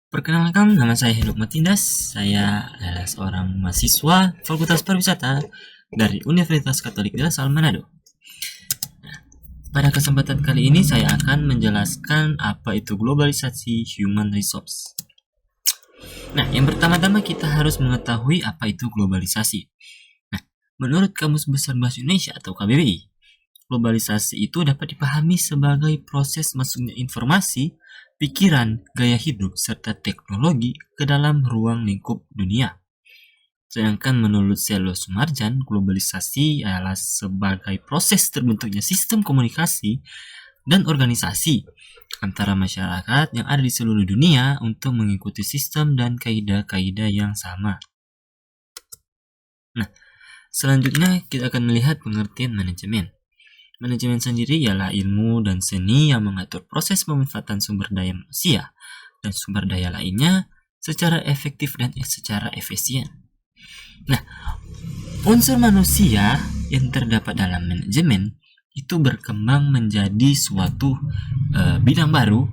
Perkenalkan, nama saya Henduk Matindas. Saya adalah seorang mahasiswa Fakultas Pariwisata dari Universitas Katolik di Lasal, Manado. Pada kesempatan kali ini saya akan menjelaskan apa itu globalisasi human resource. Nah, yang pertama-tama kita harus mengetahui apa itu globalisasi. Nah, menurut Kamus Besar Bahasa Indonesia atau KBBI, globalisasi itu dapat dipahami sebagai proses masuknya informasi, pikiran, gaya hidup, serta teknologi ke dalam ruang lingkup dunia. Sedangkan menurut Selo Sumarjan, globalisasi adalah sebagai proses terbentuknya sistem komunikasi dan organisasi antara masyarakat yang ada di seluruh dunia untuk mengikuti sistem dan kaidah-kaidah yang sama. Nah, selanjutnya kita akan melihat pengertian manajemen. Manajemen sendiri ialah ilmu dan seni yang mengatur proses pemanfaatan sumber daya manusia dan sumber daya lainnya secara efektif dan secara efisien. Nah, unsur manusia yang terdapat dalam manajemen itu berkembang menjadi suatu bidang baru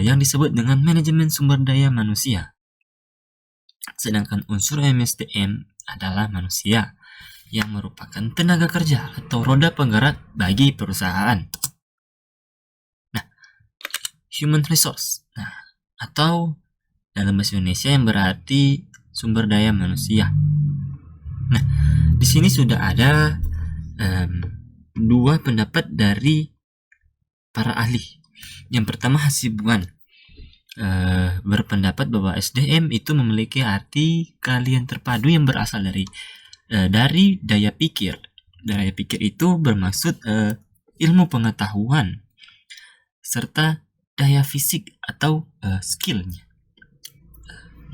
yang disebut dengan manajemen sumber daya manusia. Sedangkan unsur MSDM adalah manusia yang merupakan tenaga kerja atau roda penggerak bagi perusahaan. Nah, human resource, atau dalam bahasa Indonesia yang berarti sumber daya manusia. Nah, di sini sudah ada dua pendapat dari para ahli. Yang pertama Hasibuan berpendapat bahwa SDM itu memiliki arti keahlian terpadu yang berasal dari daya pikir. Daya pikir itu bermaksud ilmu pengetahuan serta daya fisik atau skillnya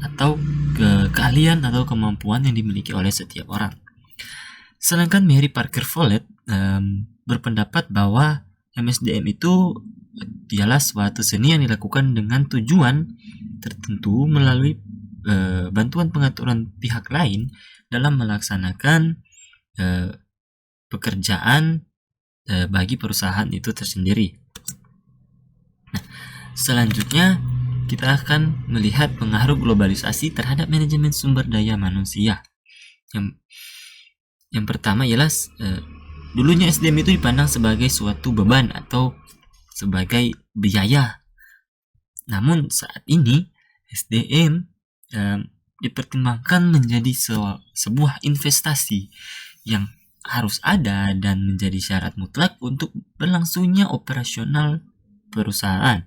atau keahlian atau kemampuan yang dimiliki oleh setiap orang. Sedangkan Mary Parker Follett berpendapat bahwa MSDM itu ialah suatu seni yang dilakukan dengan tujuan tertentu melalui bantuan pengaturan pihak lain dalam melaksanakan pekerjaan bagi perusahaan itu tersendiri. Nah, selanjutnya kita akan melihat pengaruh globalisasi terhadap manajemen sumber daya manusia. Yang pertama ialah dulunya SDM itu dipandang sebagai suatu beban atau sebagai biaya. Namun saat ini SDM dipertimbangkan menjadi sebuah investasi yang harus ada dan menjadi syarat mutlak untuk berlangsungnya operasional perusahaan.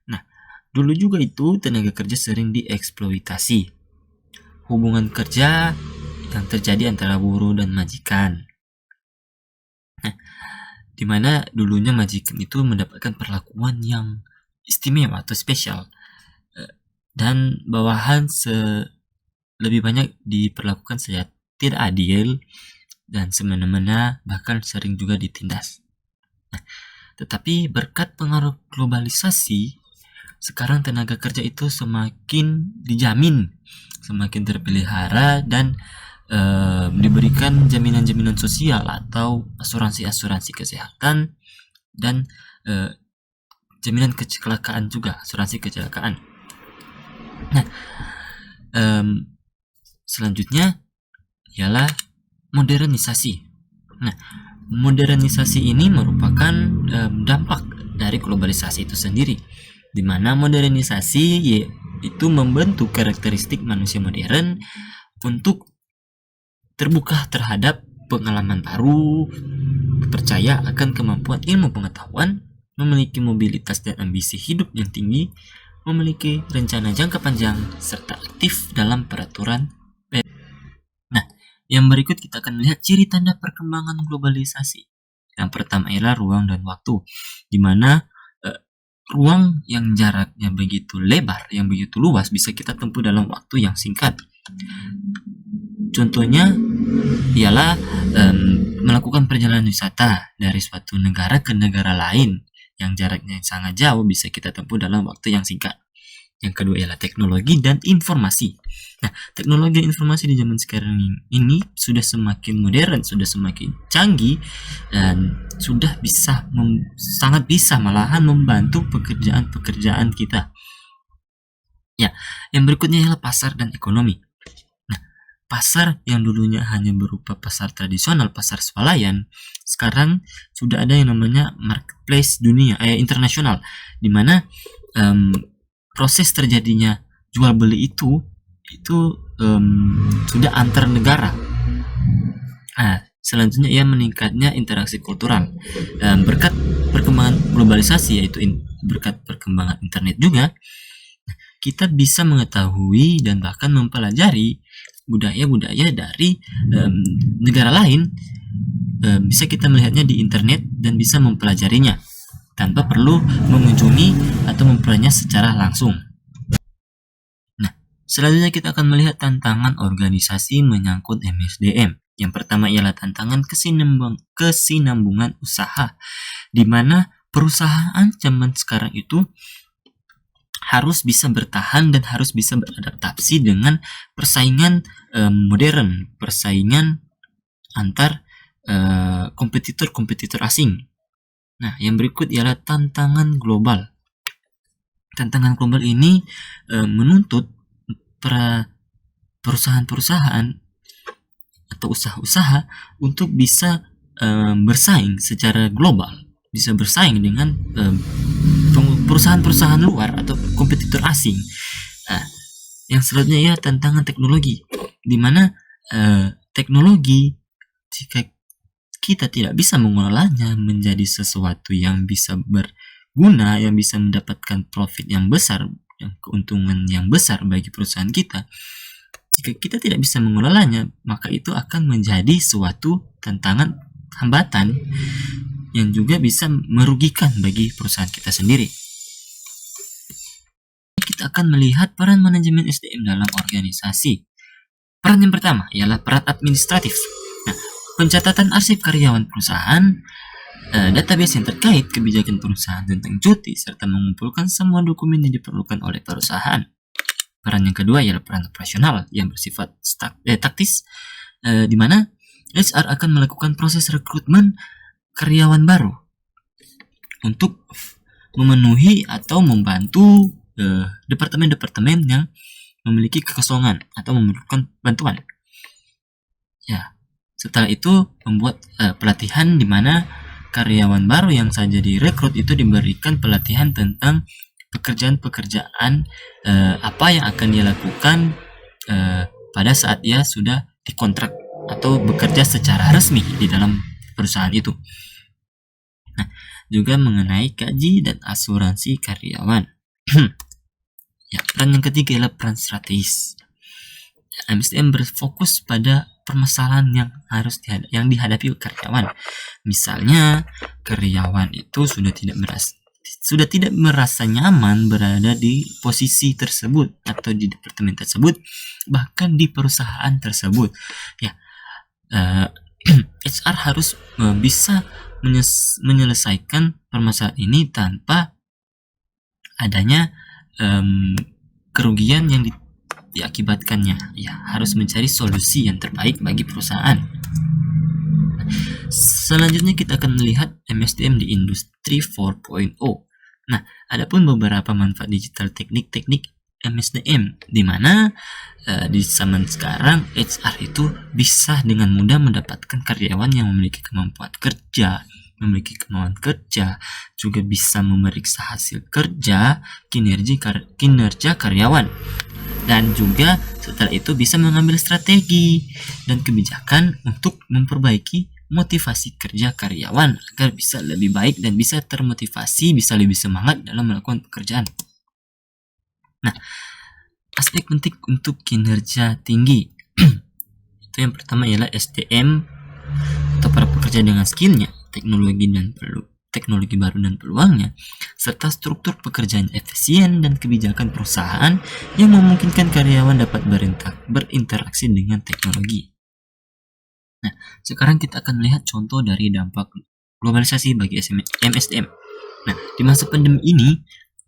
Nah, dulu juga itu tenaga kerja sering dieksploitasi. Hubungan kerja yang terjadi antara buruh dan majikan. Nah, di mana dulunya majikan itu mendapatkan perlakuan yang istimewa atau spesial dan bawahan lebih banyak diperlakukan secara tidak adil dan semena-mena, bahkan sering juga ditindas. Nah, tetapi berkat pengaruh globalisasi, sekarang tenaga kerja itu semakin dijamin, semakin terpelihara dan diberikan jaminan-jaminan sosial atau asuransi kesehatan dan jaminan kecelakaan juga, asuransi kecelakaan. Nah, selanjutnya ialah modernisasi. Nah, modernisasi ini merupakan dampak dari globalisasi itu sendiri, di mana modernisasi itu membentuk karakteristik manusia modern untuk terbuka terhadap pengalaman baru, percaya akan kemampuan ilmu pengetahuan, memiliki mobilitas dan ambisi hidup yang tinggi, memiliki rencana jangka panjang, serta aktif dalam peraturan. Nah, yang berikut kita akan melihat ciri tanda perkembangan globalisasi. Yang pertama ialah ruang dan waktu, di mana ruang yang jaraknya begitu lebar, yang begitu luas bisa kita tempuh dalam waktu yang singkat. Contohnya ialah melakukan perjalanan wisata dari suatu negara ke negara lain yang jaraknya sangat jauh bisa kita tempuh dalam waktu yang singkat. Yang kedua ialah teknologi dan informasi. Nah, teknologi dan informasi di zaman sekarang ini sudah semakin modern, sudah semakin canggih, dan sudah sangat bisa malahan membantu pekerjaan-pekerjaan kita. Ya, yang berikutnya adalah pasar dan ekonomi. Nah, pasar yang dulunya hanya berupa pasar tradisional, pasar swalayan, sekarang sudah ada yang namanya marketplace dunia, internasional, di mana proses terjadinya jual beli itu sudah antar negara. Selanjutnya ia meningkatnya interaksi kultural berkat perkembangan globalisasi, yaitu berkat perkembangan internet juga. Kita bisa mengetahui dan bahkan mempelajari budaya-budaya dari negara lain. Bisa kita melihatnya di internet dan bisa mempelajarinya tanpa perlu mengunjungi atau mempelajarinya secara langsung. Nah, selanjutnya kita akan melihat tantangan organisasi menyangkut MSDM. Yang pertama ialah tantangan kesinambungan usaha, di mana perusahaan zaman sekarang itu harus bisa bertahan dan harus bisa beradaptasi dengan persaingan modern, persaingan antar kompetitor asing. Nah, yang berikut ialah tantangan global. Tantangan global ini menuntut para perusahaan-perusahaan atau usaha-usaha untuk bisa bersaing secara global, bisa bersaing dengan perusahaan-perusahaan luar atau kompetitor asing. Yang selanjutnya ya tantangan teknologi, di mana teknologi jika kita tidak bisa mengolahnya menjadi sesuatu yang bisa berguna, yang bisa mendapatkan profit yang besar, yang keuntungan yang besar bagi perusahaan kita, jika kita tidak bisa mengelolanya, maka itu akan menjadi suatu tantangan, hambatan yang juga bisa merugikan bagi perusahaan kita sendiri. Kita akan melihat peran manajemen SDM dalam organisasi. Peran yang pertama ialah peran administratif. Nah, pencatatan arsip karyawan perusahaan, database yang terkait kebijakan perusahaan tentang cuti, serta mengumpulkan semua dokumen yang diperlukan oleh perusahaan. Peran yang kedua ialah peran operasional yang bersifat taktis, di mana HR akan melakukan proses rekrutmen karyawan baru untuk memenuhi atau membantu departemen-departemen yang memiliki kekosongan atau memerlukan bantuan. Ya, setelah itu membuat pelatihan di mana karyawan baru yang saja direkrut itu diberikan pelatihan tentang pekerjaan-pekerjaan apa yang akan dia lakukan pada saat dia sudah dikontrak atau bekerja secara resmi di dalam perusahaan itu. Nah, juga mengenai gaji dan asuransi karyawan. Ya, peran yang ketiga adalah peran strategis. MSDM berfokus pada permasalahan yang dihadapi karyawan. Misalnya, karyawan itu sudah tidak merasa nyaman berada di posisi tersebut atau di departemen tersebut, bahkan di perusahaan tersebut. Ya, HR harus bisa menyelesaikan permasalahan ini tanpa adanya kerugian yang diakibatkannya. Ya, harus mencari solusi yang terbaik bagi perusahaan. Selanjutnya kita akan melihat MSDM di industri 4.0. Nah, adapun beberapa manfaat digital teknik-teknik MSDM, di mana di zaman sekarang HR itu bisa dengan mudah mendapatkan karyawan yang memiliki kemampuan kerja, juga bisa memeriksa hasil kerja, kinerja karyawan, dan juga setelah itu bisa mengambil strategi dan kebijakan untuk memperbaiki motivasi kerja karyawan agar bisa lebih baik dan bisa termotivasi, bisa lebih semangat dalam melakukan pekerjaan. Nah, aspek penting untuk kinerja tinggi itu yang pertama ialah SDM atau para pekerja dengan skillnya, teknologi baru dan peluangnya, serta struktur pekerjaan efisien dan kebijakan perusahaan yang memungkinkan karyawan dapat berinteraksi dengan teknologi. Nah, sekarang kita akan melihat contoh dari dampak globalisasi bagi MSDM. Nah, di masa pandemi ini,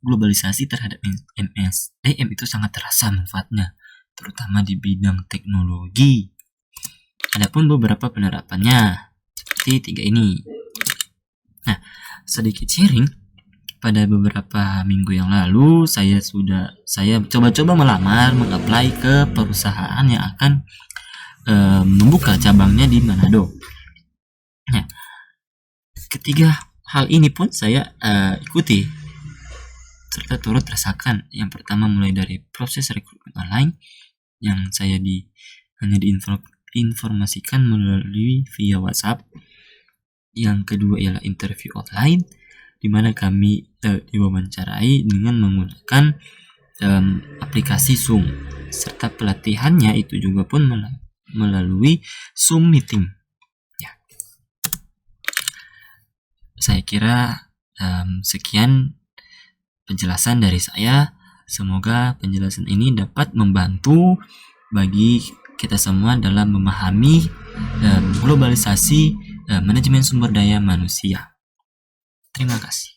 globalisasi terhadap MSDM itu sangat terasa manfaatnya, terutama di bidang teknologi. Adapun beberapa penerapannya seperti 3 ini. Nah, sedikit sharing, pada beberapa minggu yang lalu saya coba-coba melamar, mengapply ke perusahaan yang akan membuka cabangnya di Manado. Nah, ketiga hal ini pun saya ikuti serta turut rasakan. Yang pertama mulai dari proses rekrutmen online yang saya hanya diinformasikan melalui via WhatsApp. Yang kedua ialah interview online, di mana kami diwawancarai dengan menggunakan aplikasi Zoom, serta pelatihannya itu juga pun melalui Zoom meeting. Ya. Saya kira sekian penjelasan dari saya. Semoga penjelasan ini dapat membantu bagi kita semua dalam memahami globalisasi manajemen sumber daya manusia. Terima kasih.